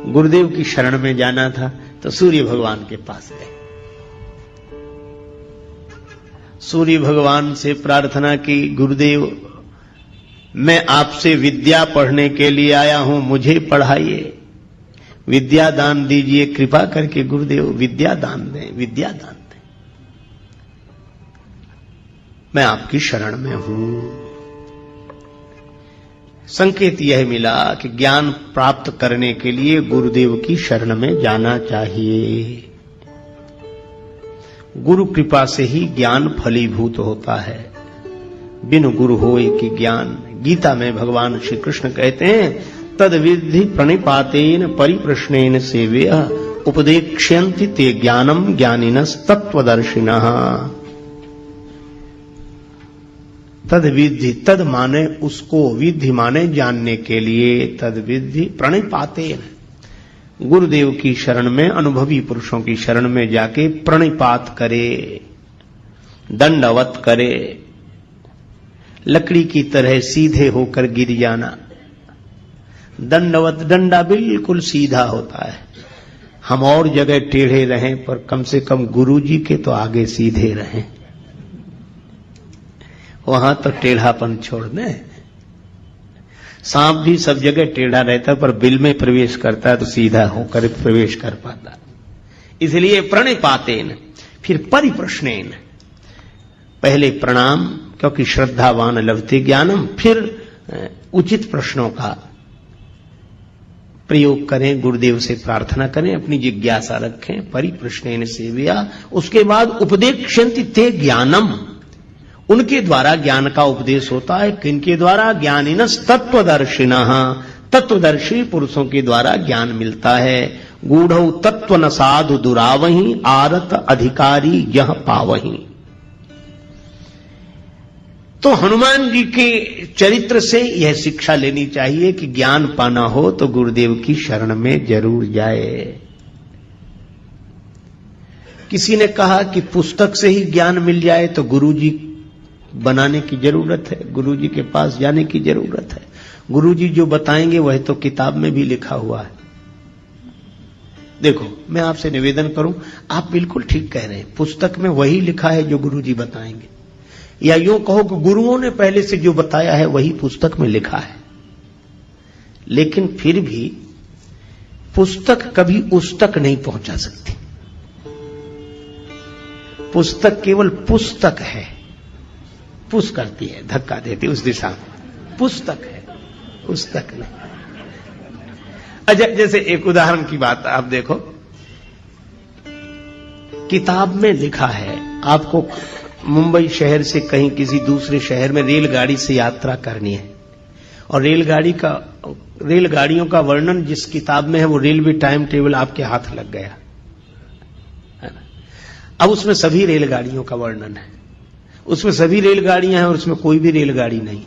गुरुदेव की शरण में जाना था तो सूर्य भगवान के पास गए। सूर्य भगवान से प्रार्थना की, गुरुदेव मैं आपसे विद्या पढ़ने के लिए आया हूं, मुझे पढ़ाइए, विद्या दान दीजिए, कृपा करके गुरुदेव विद्या दान दें, विद्या दान दें, मैं आपकी शरण में हूं। संकेत यह मिला कि ज्ञान प्राप्त करने के लिए गुरुदेव की शरण में जाना चाहिए। गुरु कृपा से ही ज्ञान फलीभूत होता है, बिनु गुरु होए कि ज्ञान। गीता में भगवान श्री कृष्ण कहते हैं, तद विद्धि प्रणिपातेन परिप्रश्नेन सेव्यः उपदेक्ष्यन्ति ते ज्ञानम ज्ञानिनस् तत्वदर्शिनः। तद विधि, तद माने उसको, विधि माने जानने के लिए, तद विधि प्रणिपातेन, गुरुदेव की शरण में, अनुभवी पुरुषों की शरण में जाके प्रणिपात करे, दंडवत करे, लकड़ी की तरह सीधे होकर गिर जाना। दंडवत, डंडा बिल्कुल सीधा होता है। हम और जगह टेढ़े रहें पर कम से कम गुरुजी के तो आगे सीधे रहें, वहां तो टेढ़ापन छोड़ दें। सांप भी सब जगह टेढ़ा रहता है पर बिल में प्रवेश करता है तो सीधा होकर प्रवेश कर पाता। इसलिए प्रणिपातेन, फिर परिप्रश्नेन, पहले प्रणाम, क्योंकि श्रद्धावान लभते ज्ञानम, फिर उचित प्रश्नों का प्रयोग करें, गुरुदेव से प्रार्थना करें, अपनी जिज्ञासा रखें। परिप्रश्नेन सेव्या, उसके बाद उपदेक्ष्यन्ति ते ज्ञानम, उनके द्वारा ज्ञान का उपदेश होता है। किनके द्वारा? ज्ञानिनस् तत्वदर्शिनः, तत्वदर्शी पुरुषों के द्वारा ज्ञान मिलता है। गूढ़ौ तत्व न साधु दुरावहि, आरत अधिकारी यह पावहि। तो हनुमान जी के चरित्र से यह शिक्षा लेनी चाहिए कि ज्ञान पाना हो तो गुरुदेव की शरण में जरूर जाए। किसी ने कहा कि पुस्तक से ही ज्ञान मिल जाए तो गुरुजी बनाने की जरूरत है, गुरुजी के पास जाने की जरूरत है। गुरुजी जो बताएंगे वह तो किताब में भी लिखा हुआ है। देखो, मैं आपसे निवेदन करूं, आप बिल्कुल ठीक कह रहे हैं, पुस्तक में वही लिखा है जो गुरुजी बताएंगे, या यूं कहो कि गुरुओं ने पहले से जो बताया है वही पुस्तक में लिखा है। लेकिन फिर भी पुस्तक कभी उस तक नहीं पहुंचा सकती। पुस्तक केवल पुस्तक है, पुश करती है, धक्का देती उस दिशा में, पुस्तक है, पुस्तक नहीं। अच्छा, जैसे एक उदाहरण की बात आप देखो, किताब में लिखा है आपको मुंबई शहर से कहीं किसी दूसरे शहर में रेलगाड़ी से यात्रा करनी है, और रेलगाड़ियों का वर्णन जिस किताब में है वो रेलवे टाइम टेबल आपके हाथ लग गया है ना। अब उसमें सभी रेलगाड़ियों का वर्णन है, उसमें सभी रेलगाड़ियां हैं और उसमें कोई भी रेलगाड़ी नहीं,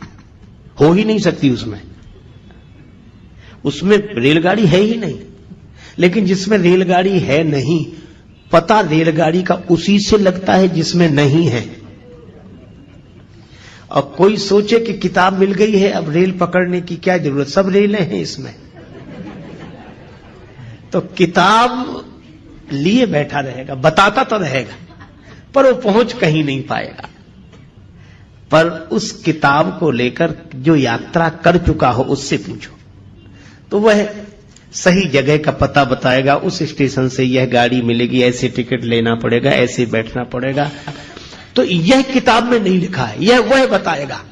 हो ही नहीं सकती उसमें रेलगाड़ी है ही नहीं। लेकिन जिसमें रेलगाड़ी है नहीं, पता रेलगाड़ी का उसी से लगता है जिसमें नहीं है। और कोई सोचे कि किताब मिल गई है, अब रेल पकड़ने की क्या जरूरत, सब रेलें हैं इसमें। तो किताब लिए बैठा रहेगा, बताता तो रहेगा, पर वो पहुंच कहीं नहीं पाएगा। पर उस किताब को लेकर जो यात्रा कर चुका हो उससे पूछो तो वह सही जगह का पता बताएगा। उस स्टेशन से यह गाड़ी मिलेगी, ऐसे टिकट लेना पड़ेगा, ऐसे बैठना पड़ेगा। तो यह किताब में नहीं लिखा है, यह वह बताएगा।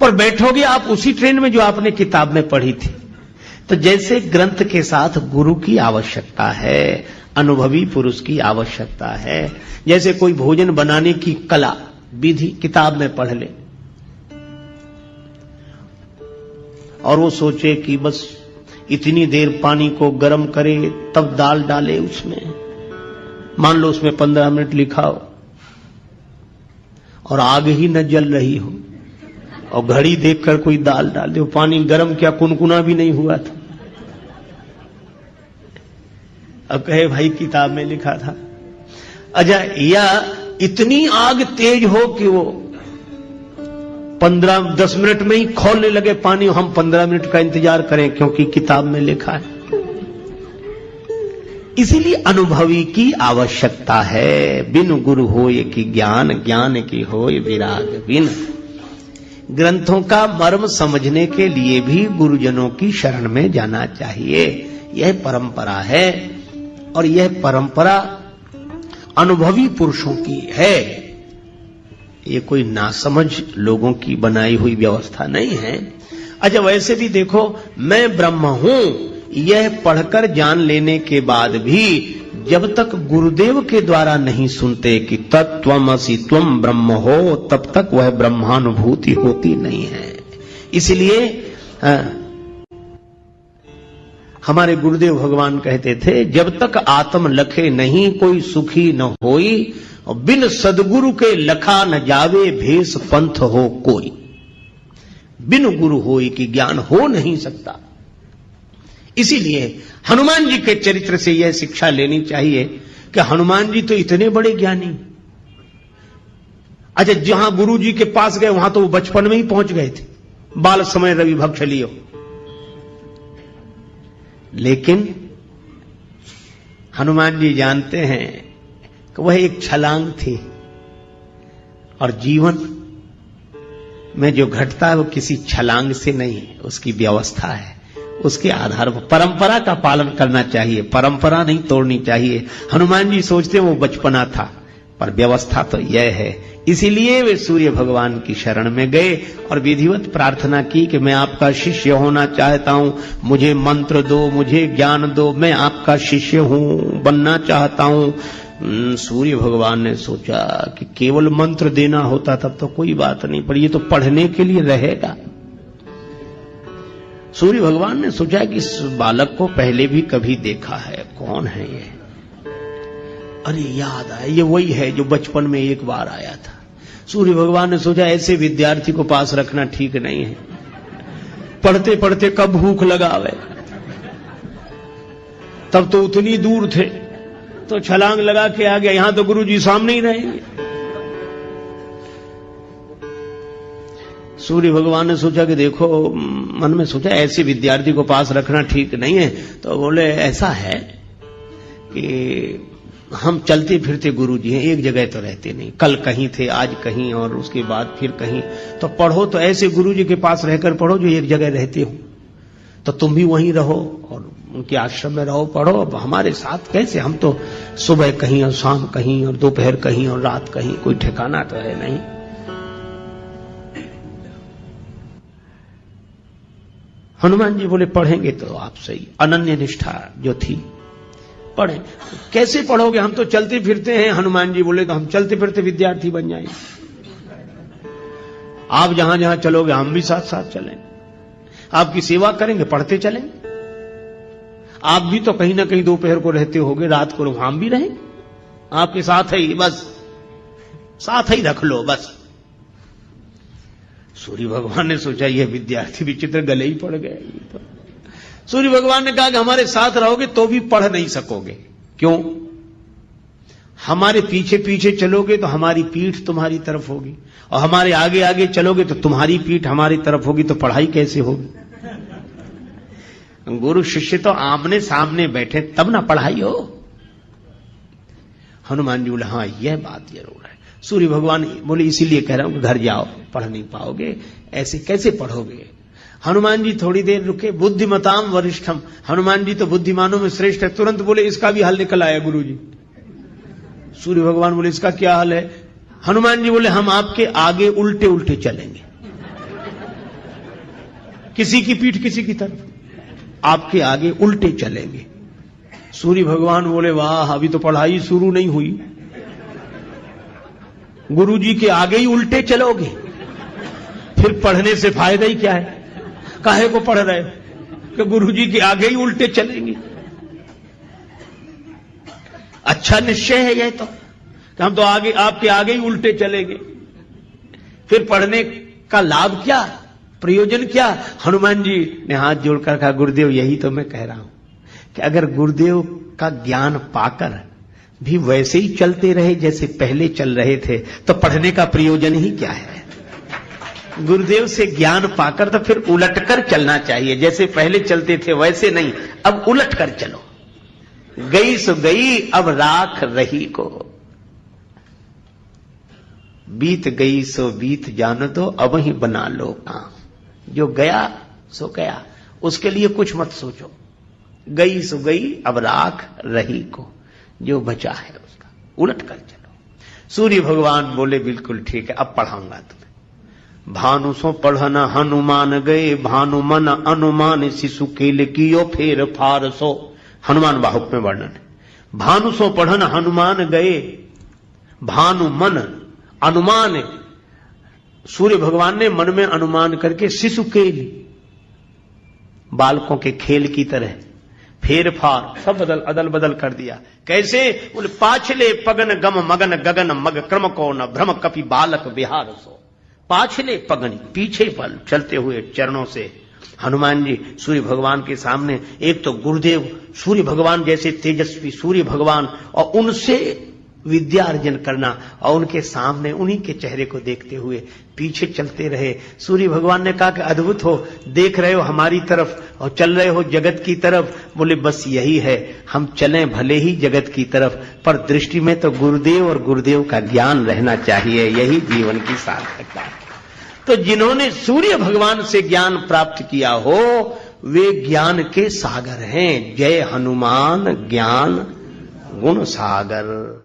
पर बैठोगे आप उसी ट्रेन में जो आपने किताब में पढ़ी थी। तो जैसे ग्रंथ के साथ गुरु की आवश्यकता है, अनुभवी पुरुष की आवश्यकता है। जैसे कोई भोजन बनाने की कला विधि किताब में पढ़ ले और वो सोचे कि बस इतनी देर पानी को गर्म करे तब दाल डाले उसमें, मान लो उसमें 15 मिनट लिखा हो और आग ही न जल रही हो और घड़ी देखकर कोई दाल डाल दे, पानी गर्म क्या कुनकुना भी नहीं हुआ था। अब कहे भाई किताब में लिखा था। अच्छा, या इतनी आग तेज हो कि वो 15-10 मिनट में ही खौलने लगे पानी, हम 15 मिनट का इंतजार करें क्योंकि किताब में लिखा है। इसीलिए अनुभवी की आवश्यकता है। बिन गुरु होय कि ज्ञान, ज्ञान की होय विराग बिन। ग्रंथों का मर्म समझने के लिए भी गुरुजनों की शरण में जाना चाहिए। यह परंपरा है और यह परंपरा अनुभवी पुरुषों की है। ये कोई नासमझ लोगों की बनाई हुई व्यवस्था नहीं है। अच्छा, वैसे भी देखो, मैं ब्रह्म हूं यह पढ़कर जान लेने के बाद भी जब तक गुरुदेव के द्वारा नहीं सुनते कि तत्त्वमसि त्वं ब्रह्म हो, तब तक वह ब्रह्मानुभूति होती नहीं है। इसलिए हमारे गुरुदेव भगवान कहते थे, जब तक आत्म लखे नहीं कोई सुखी न होई, और बिन सदगुरु के लखा न जावे भेष पंथ हो कोई। बिन गुरु होई कि ज्ञान हो नहीं सकता। इसीलिए हनुमान जी के चरित्र से यह शिक्षा लेनी चाहिए कि हनुमान जी तो इतने बड़े ज्ञानी। अच्छा, जहां गुरु जी के पास गए वहां तो वो बचपन में ही पहुंच गए थे, बाल समय रवि भक्ष लियो। लेकिन हनुमान जी जानते हैं कि वह एक छलांग थी और जीवन में जो घटता है वो किसी छलांग से नहीं, उसकी व्यवस्था है। उसके आधार पर परंपरा का पालन करना चाहिए, परंपरा नहीं तोड़नी चाहिए। हनुमान जी सोचते वो बचपना था, पर व्यवस्था तो यह है। इसीलिए वे सूर्य भगवान की शरण में गए और विधिवत प्रार्थना की कि मैं आपका शिष्य होना चाहता हूं, मुझे मंत्र दो, मुझे ज्ञान दो, मैं आपका शिष्य हूं, बनना चाहता हूं। सूर्य भगवान ने सोचा कि केवल मंत्र देना होता तब तो कोई बात नहीं, पर ये तो पढ़ने के लिए रहेगा। सूर्य भगवान ने सोचा कि इस बालक को पहले भी कभी देखा है, कौन है ये? अरे याद आया, ये वही है जो बचपन में एक बार आया था। सूर्य भगवान ने सोचा ऐसे विद्यार्थी को पास रखना ठीक नहीं है, पढ़ते पढ़ते कब भूख लगावे। तब तो उतनी दूर थे तो छलांग लगा के आ गया, यहां तो गुरु जी सामने ही रहेंगे। सूर्य भगवान ने सोचा कि देखो, मन में सोचा ऐसे विद्यार्थी को पास रखना ठीक नहीं है। तो बोले ऐसा है कि हम चलते फिरते गुरु जी हैं, एक जगह तो रहते नहीं, कल कहीं थे, आज कहीं और उसके बाद फिर कहीं। तो पढ़ो तो ऐसे गुरु जी के पास रहकर पढ़ो जो एक जगह रहते हो। तो तुम भी वहीं रहो और उनके आश्रम में रहो, पढ़ो। अब हमारे साथ कैसे, हम तो सुबह कहीं और शाम कहीं और दोपहर कहीं और रात कहीं, कोई ठिकाना तो है नहीं। हनुमान जी बोले पढ़ेंगे तो आप सही। अनन्य निष्ठा जो थी, पढ़ें। कैसे पढ़ोगे, हम तो चलते फिरते हैं। हनुमान जी बोले तो हम चलते फिरते विद्यार्थी बन जाएंगे। आप जहां जहां चलोगे हम भी साथ साथ चलेंगे, आपकी सेवा करेंगे, पढ़ते चलेंगे। आप भी तो कहीं ना कहीं दोपहर को रहते होगे, रात को हम भी रहेंगे आपके साथ ही, बस साथ ही रख लो बस। सूर्य भगवान ने सोचा यह विद्यार्थी विचित्र, गले ही पड़ गए। तो सूर्य भगवान ने कहा कि हमारे साथ रहोगे तो भी पढ़ नहीं सकोगे। क्यों? हमारे पीछे पीछे चलोगे तो हमारी पीठ तुम्हारी तरफ होगी, और हमारे आगे आगे चलोगे तो तुम्हारी पीठ हमारी तरफ होगी, तो पढ़ाई कैसे होगी? गुरु शिष्य तो आमने सामने बैठे तब ना पढ़ाई हो। हनुमान जी बोले हाँ यह बात जरूर है। सूर्य भगवान बोले इसीलिए कह रहा हूं कि घर जाओ, पढ़ नहीं पाओगे, ऐसे कैसे पढ़ोगे? हनुमान जी थोड़ी देर रुके। बुद्धिमताम वरिष्ठम, हनुमान जी तो बुद्धिमानों में श्रेष्ठ है। तुरंत बोले इसका भी हल निकल आया गुरु जी। सूर्य भगवान बोले इसका क्या हल है? हनुमान जी बोले हम आपके आगे उल्टे उल्टे चलेंगे, किसी की पीठ किसी की तरफ, आपके आगे उल्टे चलेंगे। सूर्य भगवान बोले वाह, अभी तो पढ़ाई शुरू नहीं हुई, गुरु जी के आगे ही उल्टे चलोगे, फिर पढ़ने से फायदा ही क्या है? काहे को पढ़ रहे कि गुरु जी के आगे ही उल्टे चलेंगे? अच्छा निश्चय है यह तो कि हम तो आगे आपके आगे ही उल्टे चलेंगे, फिर पढ़ने का लाभ क्या, प्रयोजन क्या? हनुमान जी ने हाथ जोड़कर कहा गुरुदेव यही तो मैं कह रहा हूं कि अगर गुरुदेव का ज्ञान पाकर भी वैसे ही चलते रहे जैसे पहले चल रहे थे तो पढ़ने का प्रयोजन ही क्या है? गुरुदेव से ज्ञान पाकर तो फिर उलटकर चलना चाहिए, जैसे पहले चलते थे वैसे नहीं, अब उलटकर चलो। गई सो गई अब राख रही को, बीत गई सो बीत जान दो अब ही बना लो काम। जो गया सो गया, उसके लिए कुछ मत सोचो। गई सो गई अब राख रही को, जो बचा है उसका उलट कर चलो। सूर्य भगवान बोले बिल्कुल ठीक है, अब पढ़ाऊंगा तुम्हें। भानु सो पढ़न हनुमान गए, भानु मन अनुमान शिशु केल कियो फेर फार सो। हनुमान बाहुक में वर्णन है। भानु सो पढ़न हनुमान गए, भानु मन अनुमान, सूर्य भगवान ने मन में अनुमान करके शिशु केल, बालकों के खेल की तरह फेर फार सब अदल बदल कर दिया। कैसे? बोले पाछले पगन गम मगन गगन मग क्रम को न भ्रम कपि बालक बिहार सो। पाछले पगन पीछे पल चलते हुए चरणों से हनुमान जी सूर्य भगवान के सामने, एक तो गुरुदेव सूर्य भगवान जैसे तेजस्वी सूर्य भगवान, और उनसे विद्या अर्जन करना, और उनके सामने उन्हीं के चेहरे को देखते हुए पीछे चलते रहे। सूर्य भगवान ने कहा कि अद्भुत हो, देख रहे हो हमारी तरफ और चल रहे हो जगत की तरफ। बोले बस यही है, हम चलें भले ही जगत की तरफ, पर दृष्टि में तो गुरुदेव और गुरुदेव का ज्ञान रहना चाहिए, यही जीवन की सार्थकता है। तो जिन्होंने सूर्य भगवान से ज्ञान प्राप्त किया हो वे ज्ञान के सागर हैं। जय हनुमान ज्ञान गुण सागर।